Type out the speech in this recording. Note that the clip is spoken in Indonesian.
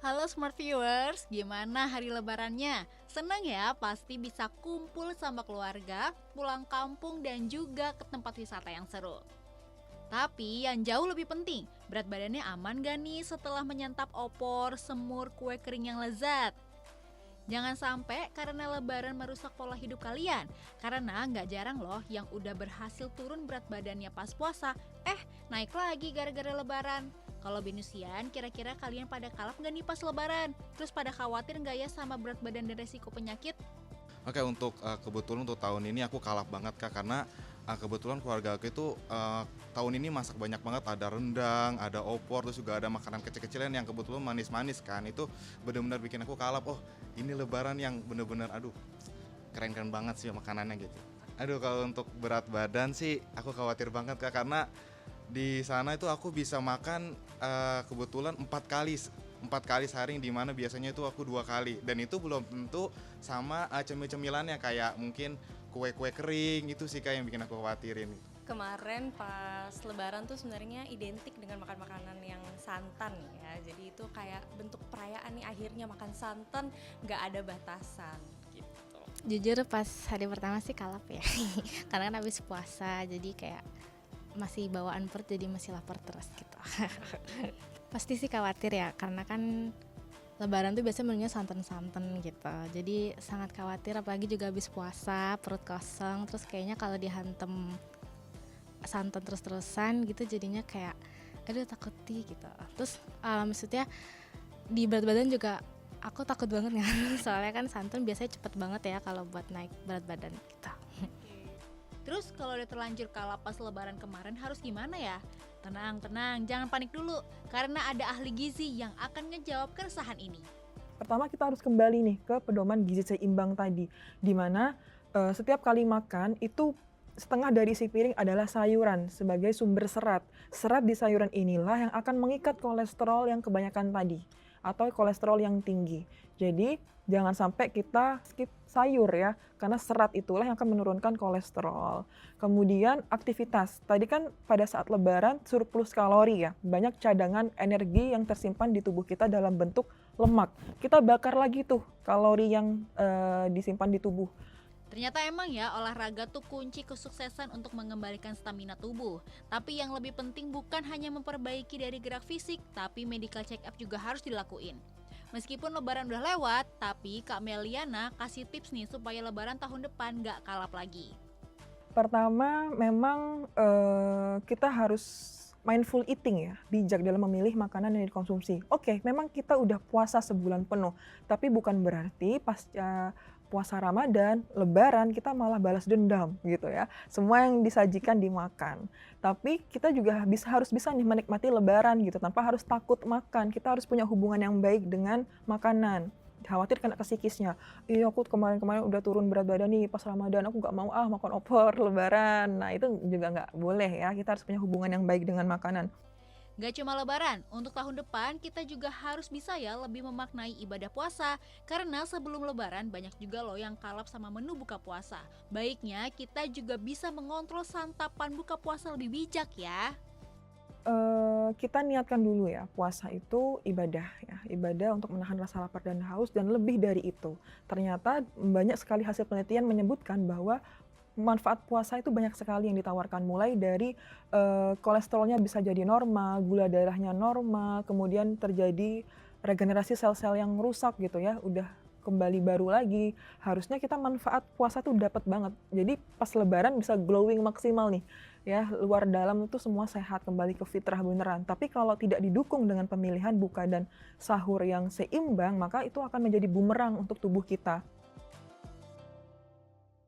Halo Smart Viewers, gimana hari lebarannya? Senang ya, pasti bisa kumpul sama keluarga, pulang kampung dan juga ke tempat wisata yang seru. Tapi yang jauh lebih penting, berat badannya aman gak nih setelah menyantap opor, semur, kue kering yang lezat? Jangan sampai karena lebaran merusak pola hidup kalian. Karena nggak jarang loh yang udah berhasil turun berat badannya pas puasa, naik lagi gara-gara lebaran. Kalau Benusian, kira-kira kalian pada kalap nggak nih pas lebaran? Terus pada khawatir nggak ya sama berat badan dan resiko penyakit? Oke, untuk kebetulan untuk tahun ini aku kalap banget Kak, karena kebetulan keluarga aku itu tahun ini masak banyak banget, ada rendang, ada opor, terus juga ada makanan kecil-kecilan yang kebetulan manis-manis kan. Itu benar-benar bikin aku kalap, oh ini lebaran yang benar-benar aduh keren-keren banget sih makanannya gitu. Aduh, kalau untuk berat badan sih aku khawatir banget Kak, karena di sana itu aku bisa makan kebetulan 4 kali sehari, di mana biasanya itu aku 2 kali, dan itu belum tentu sama cemil-cemilannya kayak mungkin kue-kue kering. Itu sih Kak yang bikin aku khawatirin. Kemarin pas lebaran tuh sebenarnya identik dengan makan makanan yang santan ya. Jadi itu kayak bentuk perayaan nih, akhirnya makan santan nggak ada batasan gitu. Jujur pas hari pertama sih kalap ya karena kan habis puasa jadi kayak masih bawaan perut, jadi masih lapar terus gitu. Pasti sih khawatir ya, karena kan lebaran tuh biasanya menunya santan-santan gitu, jadi sangat khawatir, apalagi juga habis puasa perut kosong, terus kayaknya kalau dihantem santan terus-terusan gitu jadinya kayak aduh takut gitu. Terus maksudnya di berat badan juga aku takut banget kan soalnya kan santan biasanya cepet banget ya kalau buat naik berat badan gitu. Terus kalau udah terlanjur kalap pas lebaran kemarin harus gimana ya? Tenang, jangan panik dulu. Karena ada ahli gizi yang akan ngejawab keresahan ini. Pertama kita harus kembali nih ke pedoman gizi seimbang tadi, di mana setiap kali makan itu setengah dari isi piring adalah sayuran sebagai sumber serat. Serat di sayuran inilah yang akan mengikat kolesterol yang kebanyakan tadi atau kolesterol yang tinggi. Jadi jangan sampai kita skip sayur ya, karena serat itulah yang akan menurunkan kolesterol. Kemudian aktivitas. Tadi kan pada saat lebaran surplus kalori ya, banyak cadangan energi yang tersimpan di tubuh kita dalam bentuk lemak. Kita bakar lagi tuh kalori yang disimpan di tubuh. Ternyata emang ya olahraga tuh kunci kesuksesan untuk mengembalikan stamina tubuh. Tapi yang lebih penting bukan hanya memperbaiki dari gerak fisik, tapi medical check up juga harus dilakuin. Meskipun lebaran udah lewat, tapi Kak Meliana kasih tips nih supaya lebaran tahun depan gak kalap lagi. Pertama memang kita harus mindful eating ya, bijak dalam memilih makanan yang dikonsumsi. Oke, memang kita udah puasa sebulan penuh, tapi bukan berarti pasca puasa Ramadan, Lebaran kita malah balas dendam gitu ya. Semua yang disajikan dimakan. Tapi kita juga harus bisa nih menikmati Lebaran gitu tanpa harus takut makan. Kita harus punya hubungan yang baik dengan makanan. Khawatir kena ke psikisnya. Iya, aku kemarin-kemarin udah turun berat badan nih pas Ramadan, aku nggak mau makan opor Lebaran. Nah itu juga nggak boleh ya, kita harus punya hubungan yang baik dengan makanan. Gak cuma lebaran, untuk tahun depan kita juga harus bisa ya lebih memaknai ibadah puasa. Karena sebelum lebaran banyak juga loh yang kalap sama menu buka puasa. Baiknya kita juga bisa mengontrol santapan buka puasa lebih bijak ya. Kita niatkan dulu ya, puasa itu ibadah ya, ibadah untuk menahan rasa lapar dan haus, dan lebih dari itu. Ternyata banyak sekali hasil penelitian menyebutkan bahwa manfaat puasa itu banyak sekali yang ditawarkan, mulai dari kolesterolnya bisa jadi normal, gula darahnya normal, kemudian terjadi regenerasi sel-sel yang rusak gitu ya, udah kembali baru lagi. Harusnya kita manfaat puasa tuh dapat banget. Jadi pas lebaran bisa glowing maksimal nih ya, luar dalam itu semua sehat, kembali ke fitrah beneran. Tapi kalau tidak didukung dengan pemilihan buka dan sahur yang seimbang, maka itu akan menjadi bumerang untuk tubuh kita.